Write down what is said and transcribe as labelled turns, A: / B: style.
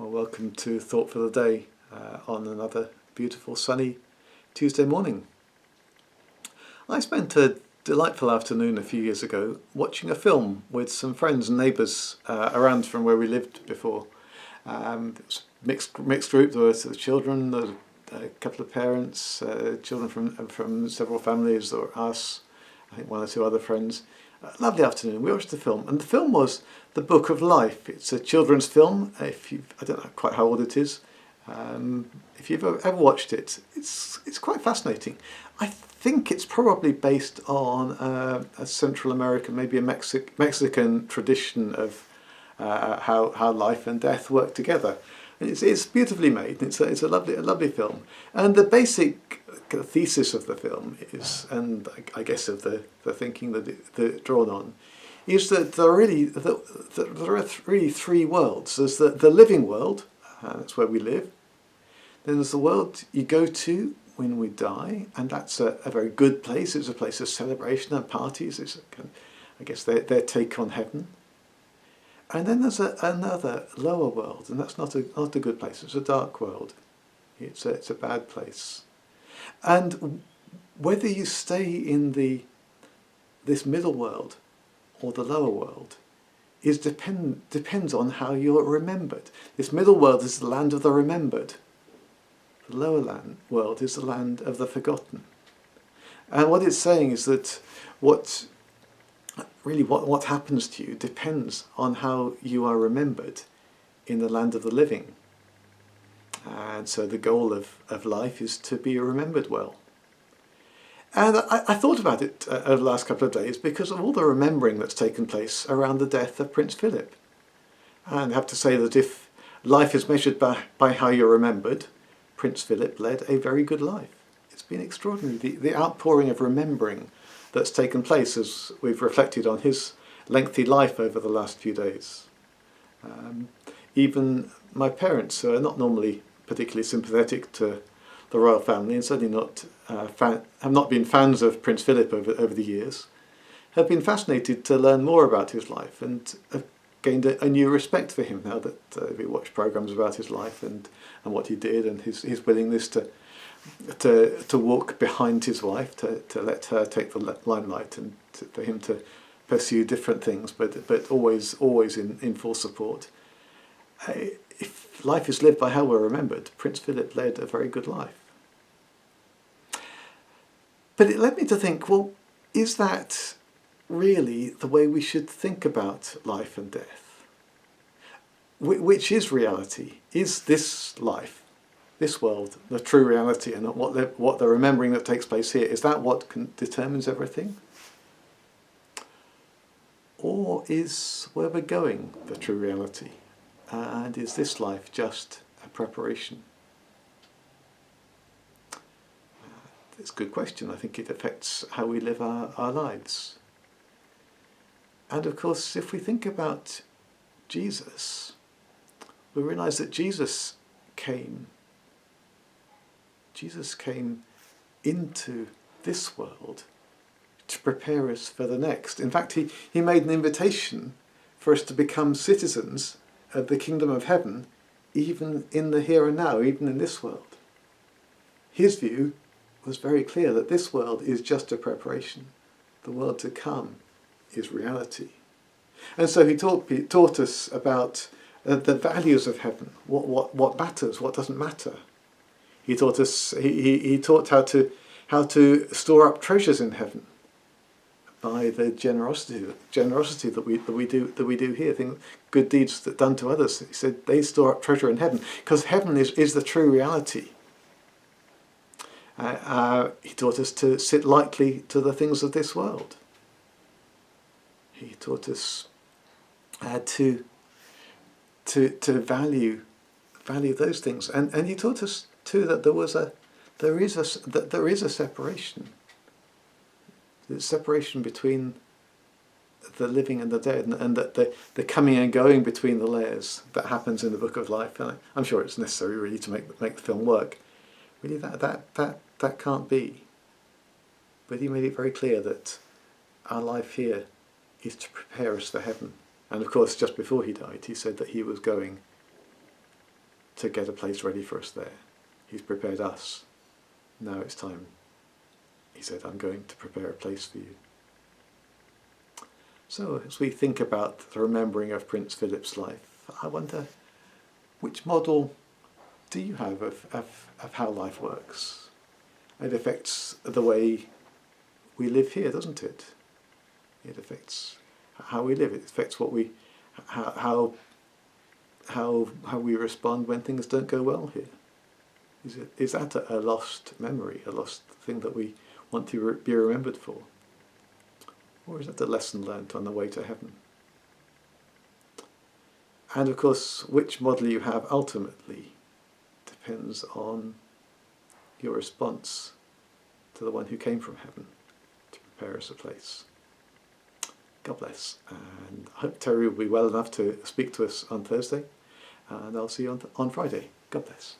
A: Well, welcome to Thought for the Day on another beautiful sunny Tuesday morning. I spent a delightful afternoon a few years ago watching a film with some friends and neighbours around from where we lived before. It was mixed group. There were sort of children, there was a couple of parents, children from several families, or us, I think one or two other friends. Lovely afternoon. We watched the film, and the film was The Book of Life. It's a children's film. I don't know quite how old it is. If you've ever watched it, it's quite fascinating. I think it's probably based on a Central American, maybe a Mexican tradition of how life and death work together. It's beautifully made. It's a lovely film, and the basic thesis of the film is, and I guess of the thinking that drawn on, is that there are really three worlds. There's the living world, that's where we live. Then there's the world you go to when we die, and that's a very good place. It's a place of celebration and parties. It's I guess their take on heaven. And then there's another lower world, and that's not a good place. It's a dark world. It's a bad place. And whether you stay in this middle world or the lower world depends on how you're remembered. This middle world is the land of the remembered. The lower world is the land of the forgotten. And what it's saying is that what happens to you depends on how you are remembered in the land of the living. And so the goal of life is to be remembered well. And I thought about it over the last couple of days because of all the remembering that's taken place around the death of Prince Philip. And I have to say that if life is measured by how you're remembered, Prince Philip led a very good life. It's been extraordinary, the outpouring of remembering that's taken place as we've reflected on his lengthy life over the last few days. Even my parents, who are not normally particularly sympathetic to the royal family, and certainly have not been fans of Prince Philip over the years, have been fascinated to learn more about his life and have gained a new respect for him now that we watch programmes about his life and what he did, and his willingness to walk behind his wife, to let her take the limelight, and for him to pursue different things, but always in full support. If life is lived by how we're remembered, Prince Philip led a very good life. But it led me to think, well, is that really the way we should think about life and death? Which is reality? Is this life, this world, the true reality, and what the remembering that takes place here, is that what determines everything? Or is where we're going the true reality? And is this life just a preparation? It's a good question. I think it affects how we live our lives. And of course, if we think about Jesus, we realise that Jesus came into this world to prepare us for the next. In fact, he made an invitation for us to become citizens of the kingdom of heaven, even in the here and now, even in this world. His view was very clear that this world is just a preparation. The world to come is reality. And so he taught us about the values of heaven, what matters, what doesn't matter. He taught us. He taught how to store up treasures in heaven by the generosity that we do here. Good deeds that done to others. He said they store up treasure in heaven because heaven is the true reality. He taught us to sit lightly to the things of this world. He taught us to value those things, and he taught us too that there is a separation. The separation between the living and the dead, and that the coming and going between the layers that happens in the Book of Life. And I'm sure it's necessary really to make the film work. Really, that can't be. But he made it very clear that our life here is to prepare us for heaven. And of course, just before he died, he said that he was going to get a place ready for us there. He's prepared us. Now it's time. He said, I'm going to prepare a place for you. So as we think about the remembering of Prince Philip's life, I wonder, which model do you have of how life works? It affects the way we live here, doesn't it? It affects how we live. It affects what we, how we respond when things don't go well here. Is that a lost memory, a lost thing that we want to be remembered for? Or is that a lesson learnt on the way to heaven? And of course, which model you have ultimately depends on your response to the one who came from heaven to prepare us a place. God bless. And I hope Terry will be well enough to speak to us on Thursday. And I'll see you on Friday. God bless.